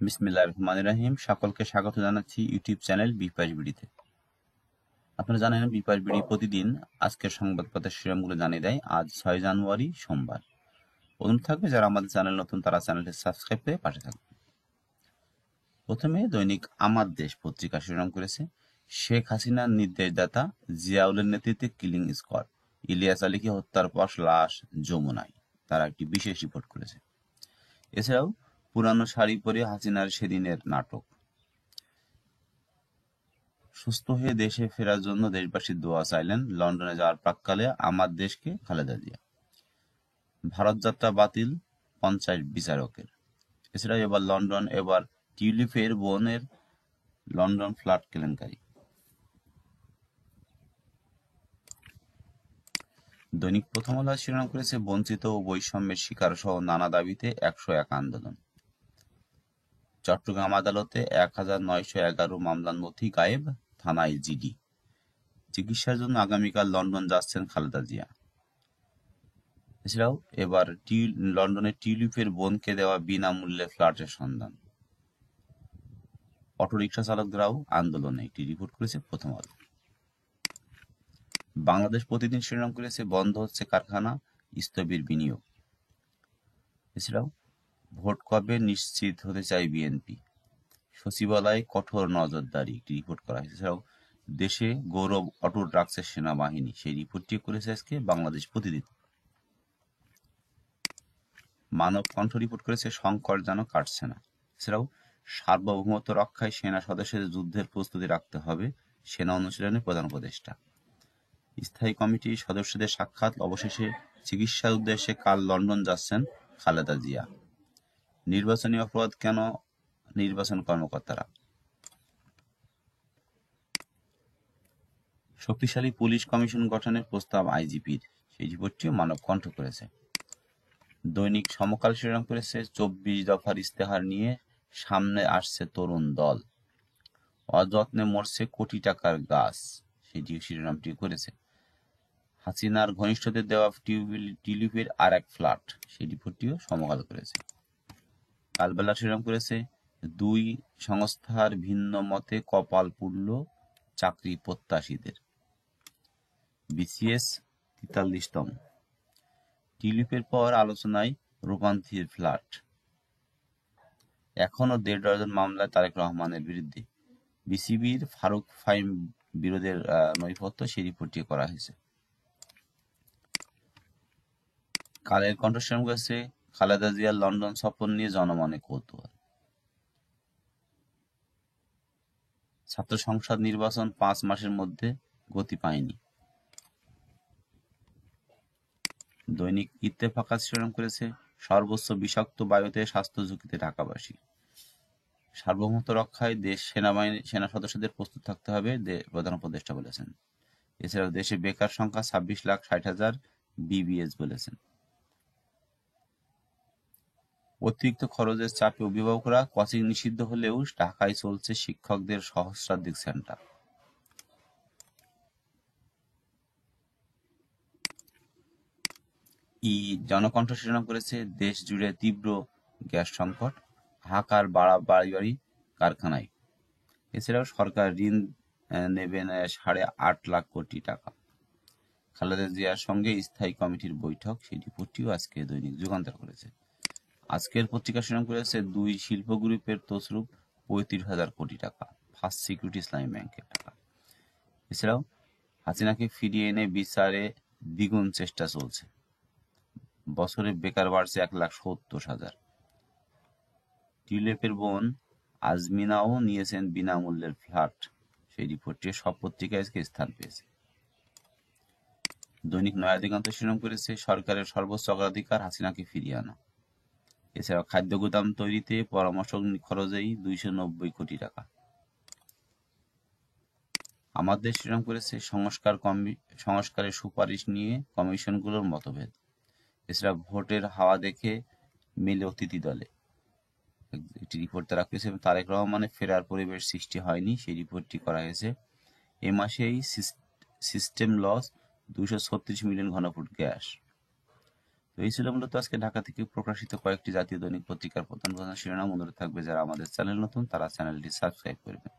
বিসমিল্লাহির রহমানির রহিম। সকলকে স্বাগত জানাচ্ছি ইউটিউব চ্যানেল বিপাশ বিডিতে। আপনারা জানেন বিপাশ বিডি প্রতিদিন আজকের সংবাদপত্রের শিরোনামগুলো জানিয়ে দেয়। আজ 6 জানুয়ারি সোমবার। অনুরোধ থাকবে যারা আমাদের চ্যানেল নতুন তারা চ্যানেলটি সাবস্ক্রাইব করে পাশে থাকবে। প্রথমে দৈনিক আমার দেশ পত্রিকা শিরোনাম করেছে, শেখ হাসিনার নির্দেশদাতা জিয়াউলের নেতৃত্বে কিলিং স্কোয়াড, ইলিয়াস আলীকে হত্যার পর লাশ যমুনায়। তারা একটি বিশেষ রিপোর্ট করেছে। এছাড়াও পুরানো শাড়ি পরে হাসিনার সেদিনের নাটক। সুস্থ হয়ে দেশে ফেরার জন্য দেশবাসীর দোয়া চাইলেন লন্ডনে যাওয়ার প্রাক্কালে আমার দেশকে খালেদা জিয়া। ভারত যাত্রা বাতিল 50 বিচারকের। এছাড়াও এবার টিউলিপের বোনের লন্ডন ফ্ল্যাট কেলেঙ্কারি। দৈনিক প্রথম আলো শিরোনাম করেছে, বঞ্চিত ও বৈষম্যের শিকার সহ নানা দাবিতে 101 আন্দোলন। চট্টগ্রাম আদালতে 1911 মামলার নথি গায়েব, থানায় জিডি। চিকিৎসার জন্য আগামীকাল লন্ডন যাচ্ছেন খালেদা জিয়া। এছাড়াও এবার লন্ডনের টিউলিপের বোনকে দেওয়া বিনামূল্যে ফ্ল্যাটের সন্ধান। অটোরিকশা চালকরাও আন্দোলনে, একটি রিপোর্ট করেছে প্রথম আলো। বাংলাদেশ প্রতিদিন শিরোনাম করেছে, বন্ধ হচ্ছে কারখানা, স্থবির বিনিয়োগ। এছাড়াও ভোট কবে নিশ্চিত হতে চায় বিএনপি, সচিবালয়ে কঠোর নজরদারি, একটি রিপোর্ট করা হয়েছে। এছাড়াও দেশে গৌরব অটুট রাখছে সেনাবাহিনী, সেই রিপোর্টটি করেছে আজকে বাংলাদেশ প্রতিদিন। মানব কণ্ঠ রিপোর্ট করেছে, সংকট যেন কাটছে না। এছাড়াও সার্বভৌমত্ব রক্ষায় সেনা সদস্যদের যুদ্ধের প্রস্তুতি রাখতে হবে, সেনা অনুশীলনে প্রধান উপদেষ্টা। স্থায়ী কমিটির সদস্যদের সাক্ষাৎ, অবশেষে চিকিৎসার উদ্দেশ্যে কাল লন্ডন যাচ্ছেন খালেদা জিয়া। নির্বাচনী অপরাধ কেন নির্বাচন কর্মকর্তারা। শক্তিশালী পুলিশ কমিশন গঠনের প্রস্তাব আইজিপির, সেই রিপোর্টটিও মানব কণ্ঠ করেছে। দৈনিক সমকাল শিরোনাম করেছে, 24 দফার ইস্তেহার নিয়ে সামনে আসছে তরুণ দল, অযত্নে মরছে কোটি টাকার গাছ, সেটি শিরোনামটি করেছে। হাসিনার ঘনিষ্ঠদের দেওয়া টিউলিপের আর এক ফ্ল্যাট, সেই রিপোর্টটিও সমকাল করেছে। কালবেলা শিরোনাম করেছে, 2 সংস্থার ভিন্ন মতে কপাল পুড়ল চাকরি প্রত্যাশীদের। বিসিএস 43তম। টিউলিপের পর আলোচনায় রূপান্তির ফ্ল্যাট। এখনো 1.5 ডজন মামলায় তারেক রহমানের বিরুদ্ধে। বিসিবির ফারুক ফাহিম বিরোধের নৈপথ্য, সেই রিপোর্টটি করা হয়েছে। কালের কণ্ঠ শিরোনাম করেছে, খালেদা জিয়ার লন্ডন সফর নিয়ে জনমনে কৌতূহল। ছাত্র সংসদ নির্বাচন 5 মাসের মধ্যে গতি পায়নি। দৈনিক ইত্তেফাক শিরোনাম করেছে, সর্বোচ্চ বিষাক্ত বায়ুতে স্বাস্থ্য ঝুঁকিতে ঢাকাবাসী। সার্বভৌমত্ব রক্ষায় সেনা সদস্যদের প্রস্তুত থাকতে হবে, প্রধান উপদেষ্টা বলেছেন। এছাড়াও দেশে বেকার সংখ্যা 26,60,000, বিবিএস বলেছেন। অতিরিক্ত খরচের চাপে অভিভাবকরা, কোচিং নিষিদ্ধ হলেও ঢাকায় চলছে শিক্ষকদের সহস্রাধিক সেন্টার। জনকণ্ঠ শিরোনাম করেছে, দেশ জুড়ে তীব্র গ্যাস সংকট, হাহাকার বাড়ি কারখানায়। এছাড়াও সরকার ঋণ নেবে 8.5 লাখ কোটি টাকা। খালেদা জিয়ার সঙ্গে স্থায়ী কমিটির বৈঠক, সেই রিপোর্টটিও আজকে দৈনিক যুগান্তর করেছে। আজকের পত্রিকা শিরোনাম করেছে, 2 শিল্প গ্রুপের তছরূপ 35,000 কোটি টাকা, ফার্স্ট সিকিউরিটি ইসলামী ব্যাংকের টাকা। এছাড়াও হাসিনাকে ফিরিয়ে এনে বিচারে দ্বিগুণ চেষ্টা চলছে, বছরে বেকার বাড়ছে 1,70,000। টিউলিপের বোন আজমিনাও নিয়েছেন বিনামূল্যের ফ্ল্যাট, সেই রিপোর্টটি সব পত্রিকায় আজকে স্থান পেয়েছে। দৈনিক নয়া দিগন্ত শিরোনাম করেছে, সরকারের সর্বোচ্চ অগ্রাধিকার হাসিনাকে ফিরিয়ে আনা। এছাড়াও খাদ্য গুদাম তৈরিতে পরামর্শ খরচেই 290 কোটি টাকা। আমাদের শিরোনাম করেছে, সংস্কারের সুপারিশ নিয়ে কমিশনগুলোর মতভেদ। এছাড়া ভোটের হাওয়া দেখে মেলে অতিথি দলে, একটি রিপোর্ট তারা করেছে। তারেক রহমানের ফেরার পরিবেশ সৃষ্টি হয়নি, সেই রিপোর্টটি করা হয়েছে। এ মাসেই সিস্টেম লস 236 মিলিয়ন ঘনফুট গ্যাস। এই ছিল মূলত আজকে ঢাকা থেকে প্রকাশিত কয়েকটি জাতীয় দৈনিক পত্রিকার প্রধান প্রধান শিরোনাম। অনুরোধ থাকবে যারা আমাদের চ্যানেল নতুন তারা চ্যানেলটি সাবস্ক্রাইব করবেন।